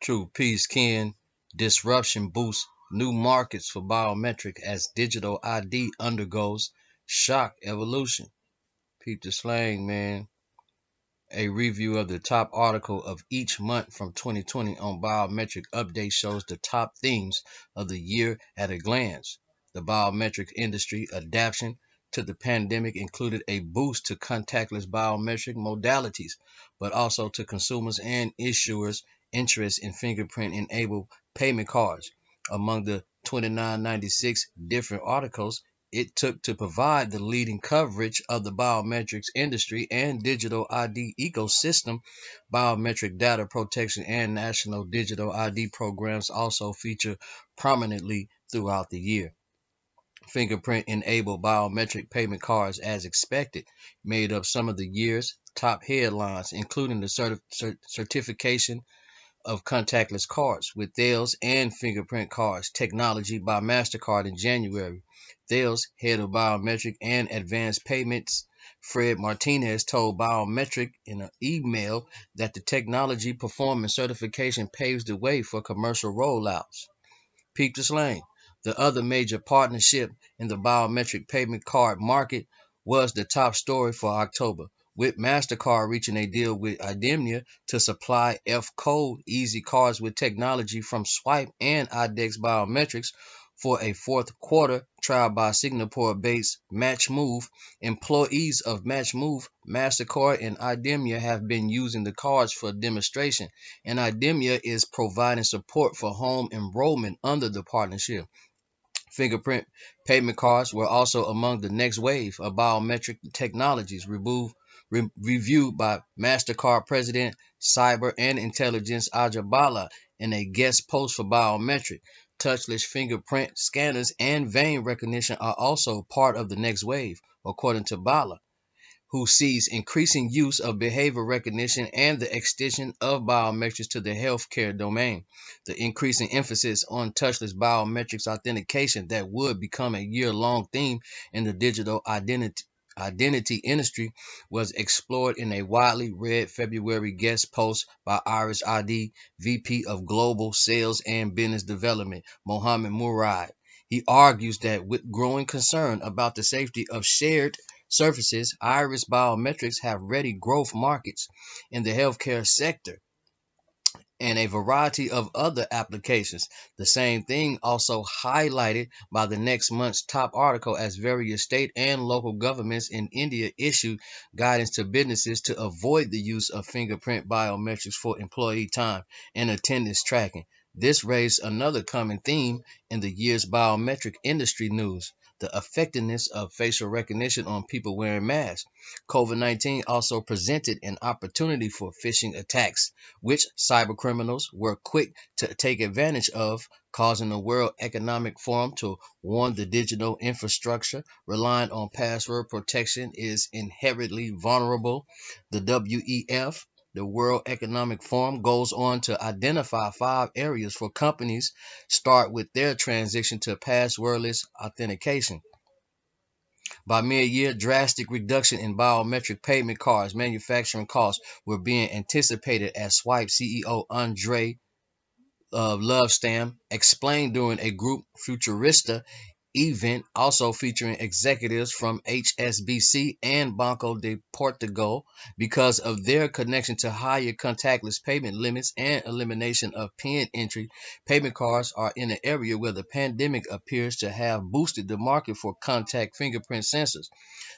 True peace, Ken. Disruption boosts new markets for biometric as digital ID undergoes shock evolution. Peep the slang, man. A review of the top article of each month from 2020 on biometric update shows the top themes of the year at a glance. The biometric industry adaptation to the pandemic included a boost to contactless biometric modalities, but also to consumers and issuers' interest in fingerprint enabled payment cards. Among the 2996 different articles it took to provide the leading coverage of the biometrics industry and digital ID ecosystem. Biometric data protection and national digital ID programs also feature prominently throughout the year. Fingerprint enabled biometric payment cards, as expected, made up some of the year's top headlines, including the certification of contactless cards with Thales and fingerprint cards technology by MasterCard in January. Thales, head of biometric and advanced payments, Fred Martinez, told Biometric in an email that the technology performance certification paves the way for commercial rollouts. Peep the slang. The other major partnership in the biometric payment card market was the top story for October, with MasterCard reaching a deal with Idemia to supply F-Code Easy cards with technology from Swipe and IDEX Biometrics for a fourth quarter trial by Singapore-based MatchMove. Employees of MatchMove, MasterCard, and Idemia have been using the cards for demonstration, and Idemia is providing support for home enrollment under the partnership. Fingerprint payment cards were also among the next wave of biometric technologies reviewed by MasterCard President Cyber and Intelligence Ajay Bala in a guest post for biometric. Touchless fingerprint scanners and vein recognition are also part of the next wave, according to Bala, who sees increasing use of behavior recognition and the extension of biometrics to the healthcare domain. The increasing emphasis on touchless biometrics authentication that would become a year-long theme in the digital identity industry was explored in a widely read February guest post by Iris ID VP of Global Sales and Business Development, Mohammed Murad. He argues that with growing concern about the safety of shared surfaces, Iris Biometrics have ready growth markets in the healthcare sector and a variety of other applications. The same thing also highlighted by the next month's top article as various state and local governments in India issued guidance to businesses to avoid the use of fingerprint biometrics for employee time and attendance tracking. This raised another common theme in the year's biometric industry news: the effectiveness of facial recognition on people wearing masks. COVID 19 also presented an opportunity for phishing attacks, which cybercriminals were quick to take advantage of, causing the World Economic Forum to warn the digital infrastructure relying on password protection is inherently vulnerable. The WEF, the World Economic Forum, goes on to identify 5 areas for companies start with their transition to passwordless authentication. By mid-year, drastic reduction in biometric payment cards manufacturing costs were being anticipated, as Swipe CEO Andre Lovestam explained during a group Futurista event, also featuring executives from HSBC and Banco de Portugal. Because of their connection to higher contactless payment limits and elimination of PIN entry, payment cards are in an area where the pandemic appears to have boosted the market for contact fingerprint sensors.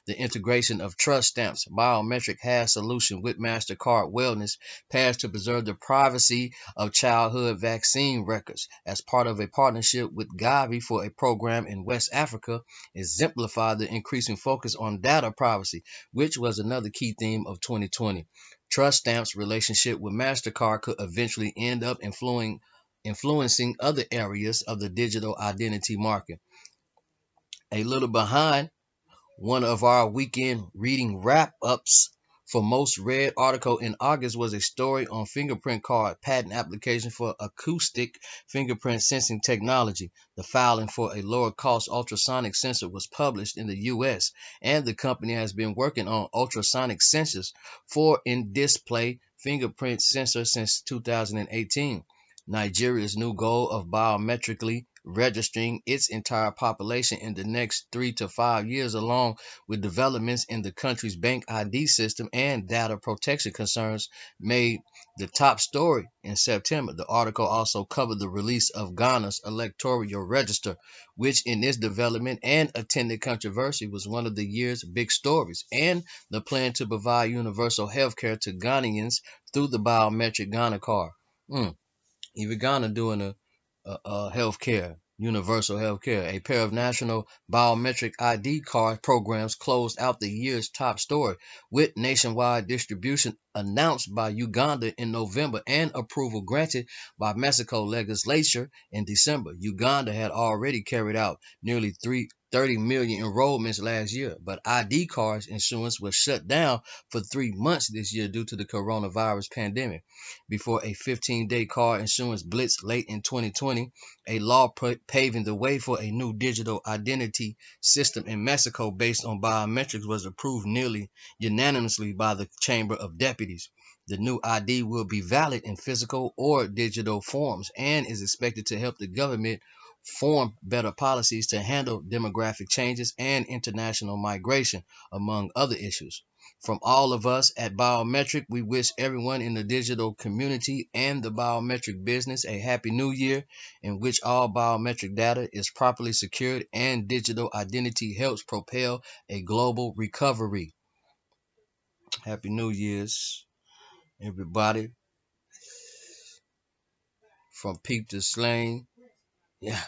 The integration of Trust Stamp's biometric hash solution with MasterCard Wellness Pass to preserve the privacy of childhood vaccine records as part of a partnership with Gavi for a program in West Africa exemplified the increasing focus on data privacy, which was another key theme of 2020. Trust Stamp's relationship with MasterCard could eventually end up influencing other areas of the digital identity market. A little behind one of our weekend reading wrap-ups for most read article in August was a story on fingerprint card patent application for acoustic fingerprint sensing technology. The filing for a lower cost ultrasonic sensor was published in the US, and the company has been working on ultrasonic sensors for in-display fingerprint sensor since 2018. Nigeria's new goal of biometrically registering its entire population in the next 3 to 5 years, along with developments in the country's bank ID system and data protection concerns, made the top story in September. The article also covered the release of Ghana's electoral register, which in its development and attended controversy was one of the year's big stories, and the plan to provide universal health care to Ghanaians through the biometric Ghana card. Mm. Even Ghana doing a health care, universal health care. A pair of national biometric ID card programs closed out the year's top story, with nationwide distribution announced by Uganda in November and approval granted by Mexico legislature in December. Uganda had already carried out nearly 30 million enrollments last year, but ID cards issuance was shut down for 3 months this year due to the coronavirus pandemic. Before a 15-day car insurance blitz late in 2020, a law paving the way for a new digital identity system in Mexico based on biometrics was approved nearly unanimously by the Chamber of Deputies. The new ID will be valid in physical or digital forms and is expected to help the government form better policies to handle demographic changes and international migration, among other issues. From all of us at Biometric, we wish everyone in the digital community and the biometric business a happy new year in which all biometric data is properly secured and digital identity helps propel a global recovery. Happy New Year's, everybody, from Peep to Slang. Yeah.